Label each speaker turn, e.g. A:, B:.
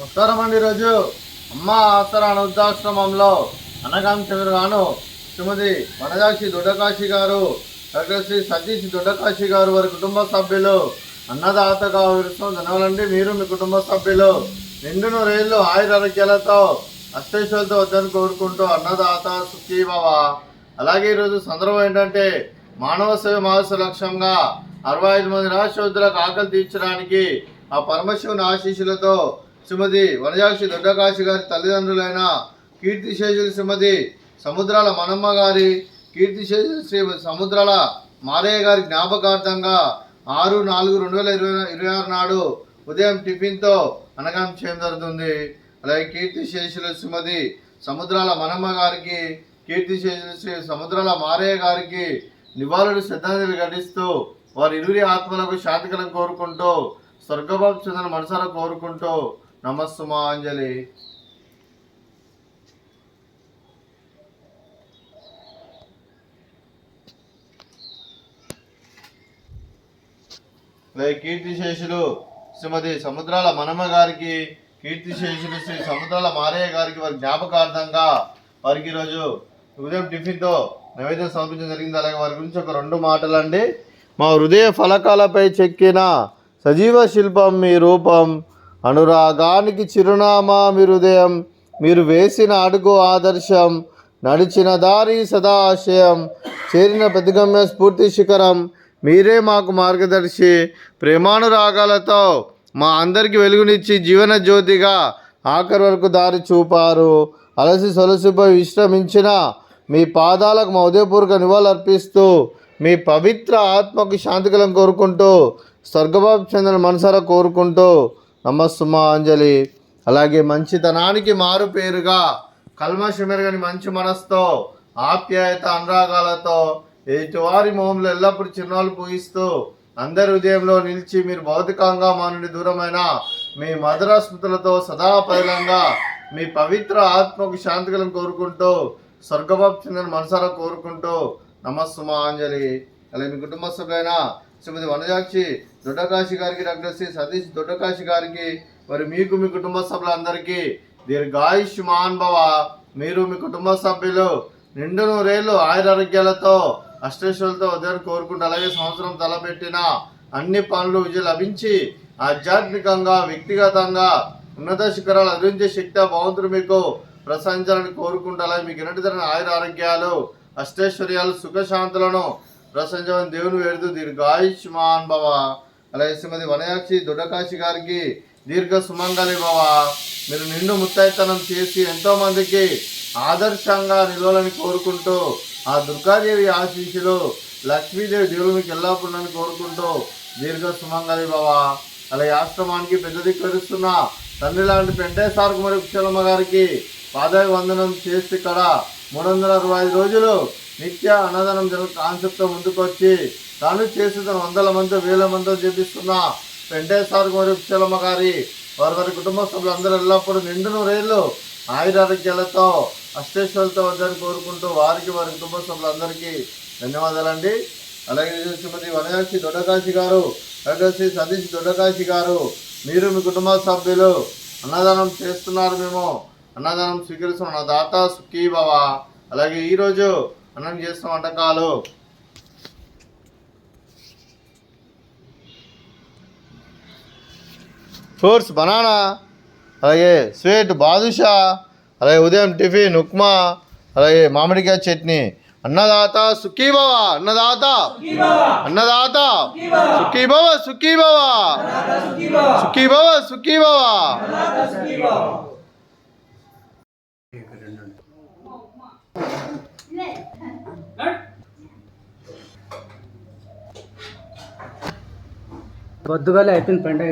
A: నమస్కారం అండి. ఈరోజు అమ్మ ఆసరా వృద్ధాశ్రమంలో అనగాం చంద్రగాను శ్రీమతి వనజాక్షి దొడ్డకాశి గారు, డాక్టర్ శ్రీ సతీష్ దొడ్డకాశి గారు వారి కుటుంబ సభ్యులు అన్నదాతగా విరుస్తాం. ధన్యవాదండి. మీరు మీ కుటుంబ సభ్యులు నిండు నూరేళ్ళు ఆయురారోగ్యాలతో అష్టైశ్వర్యాలతో వద్దని కోరుకుంటూ అన్నదాత సుఖీభవ. అలాగే ఈరోజు సందర్భం ఏంటంటే మానవ సేవ మానస లక్ష్యంగా 65 మంది రాష్ట్రోద్యులకు ఆకలి తీర్చడానికి ఆ పరమశివుని ఆశీస్సులతో శ్రీమతి వనజాక్షి దొడ్డకాశి గారి తల్లిదండ్రులైన కీర్తిశేషులు శ్రీమతి సముద్రాల మనమ్మ గారి, కీర్తిశేషులు శ్రీ సముద్రాల మారయ్య గారి జ్ఞాపకార్థంగా 6/4/2026 నాడు ఉదయం టిఫిన్తో అన్నదానం చేయడం జరుగుతుంది. అలాగే కీర్తిశేషులు శ్రీమతి సముద్రాల మనమ్మ గారికి, కీర్తిశేషులు శ్రీ సముద్రాల మారయ్య గారికి నివాళులు శ్రద్ధాంజలి ఘటిస్తూ వారి ఇరువురి ఆత్మలకు శాంతికరం కోరుకుంటూ స్వర్గభావం చెందిన మనసారా కోరుకుంటూ నమస్సుమాంజలి. కీర్తిశేషులు శ్రీమతి సముద్రాల మనమ్మ గారికి, కీర్తిశేషులు శ్రీ సముద్రాల మారయ్య గారికి వారి జ్ఞాపకార్థంగా వారికి ఈరోజు ఉదయం టిఫిన్తో నైవేద్యం సమర్పించడం జరిగింది. అలాగే వారి గురించి ఒక 2 మాటలండి. మా హృదయ ఫలకాలపై చెక్కిన సజీవ శిల్పం మీ రూపం, అనురాగానికి చిరునామా మీ హృదయం, మీరు వేసిన అడుగు ఆదర్శం, నడిచిన దారి సదా ఆశయం, చేరిన ప్రతిగమ్య స్ఫూర్తి శిఖరం, మీరే మాకు మార్గదర్శి. ప్రేమానురాగాలతో మా అందరికీ వెలుగునిచ్చి జీవన జ్యోతిగా ఆఖరి వరకు దారి చూపారు. అలసి సొలసిపై విశ్రమించిన మీ పాదాలకు మా ఉదయపూర్వక నివాళులర్పిస్తూ మీ పవిత్ర ఆత్మకు శాంతికలం కోరుకుంటూ స్వర్గభావం చెందిన మనసారా కోరుకుంటూ నమస్సుమాంజలి. అలాగే మంచితనానికి మారు పేరుగా కల్మషమెరగని మంచి మనసుతో ఆప్యాయత అనురాగాలతో ఎదుటివారి మొహంలో ఎల్లప్పుడూ చిరునవ్వులు పూయిస్తూ అందరి హృదయంలో నిలిచి మీరు భౌతికంగా మా నుండి దూరమైన మీ మధుర స్మృతులతో సదా పైలంగా మీ పవిత్ర ఆత్మకు శాంతికలం కోరుకుంటూ స్వర్గభావం చెందిన మనసారా కోరుకుంటూ నమస్సుమాంజలి. అలాగే మీ కుటుంబ సభ్యులైన శ్రీమతి వనజాక్షి దొడ్డకాశి గారికి, డాక్టర్ శ్రీ సతీష్ దొడ్డకాశి గారికి, మరి మీకు మీ కుటుంబ సభ్యులందరికీ దీర్ఘాయుష్మాన్ భవ. మీరు మీ కుటుంబ సభ్యులు నిండు నూరేళ్ళు ఆయురారోగ్యాలతో అష్టైశ్వర్యాలతో వద్దని కోరుకుంటూ, అలాగే సంవత్సరం తలపెట్టిన అన్ని పనులు విజయం లభించి ఆధ్యాత్మికంగా వ్యక్తిగతంగా ఉన్నత శిఖరాలు అధించే శక్తి భగవంతుడు మీకు ప్రసాదించాలని కోరుకుంటూ, అలాగే మీకు ఎన్నటి తరగని ఆయురారోగ్యాలు అష్టైశ్వర్యాలు సుఖశాంతులను ప్రసంజమని దేవుని వేడుతూ దీర్ఘాయుష్మాన్ భవ. అలాగే శ్రీమతి వనజాక్షి దొడ్డకాశి గారికి దీర్ఘ సుమంగళి భవ. మీరు నిండు ముత్తైతనం చేసి ఎంతో మందికి ఆదర్శంగా నిలవాలని కోరుకుంటూ ఆ దుర్గాదేవి ఆశీస్సులు లక్ష్మీదేవి దేవుడు మీకు ఎల్లప్పుడూ కోరుకుంటూ దీర్ఘ సుమంగళి భవ. అలాగే ఆశ్రమానికి పెద్ద దిక్కుస్తున్న తండ్రి లాంటి పెంటేశ్వర కుమారి కుశలమ్మ గారికి పాదాభివందనం చేసి ఇక్కడ 365 రోజులు నిత్య అన్నదానం కాన్సెప్ట్తో ముందుకొచ్చి తాను చేసి తన 100 మంది 1000 మందితో చేపిస్తున్న పెంటేశ్వర కుమారి కుశలమ్మ గారి వారి కుటుంబ సభ్యులందరూ ఎల్లప్పుడూ నిండు నూరేళ్ళు ఆయురారోగ్యాలతో అష్టైశ్వర్యాలతో వద్దని కోరుకుంటూ వారికి వారి కుటుంబ సభ్యులందరికీ ధన్యవాదాలండి. అలాగే శ్రీమతి వనజాక్షి దొడ్డకాశి గారు, డాక్టర్ శ్రీ సతీష్ దొడ్డకాశి గారు, మీరు మీ కుటుంబ సభ్యులు అన్నదానం చేస్తున్నారు. మేము అన్నదానం స్వీకరిస్తున్నాం. నా దాత సుఖీభవ. అలాగే ఈరోజు అన్నం చేస్తున్న వంటకాలు ఫ్రూట్స్ బనానా, అలాగే స్వీట్ బాదుషా, అలాగే ఉదయం టిఫిన్ ఉప్మా, అలాగే మామిడికాయ చట్నీ. అన్నదాత సుఖీభవ, అన్నదాత అన్నదాత సుఖీభవ, సుఖీభవ సుఖీభవ, సుఖీభవ.
B: పొద్దుగాలే అయిపోయింది పండుగ.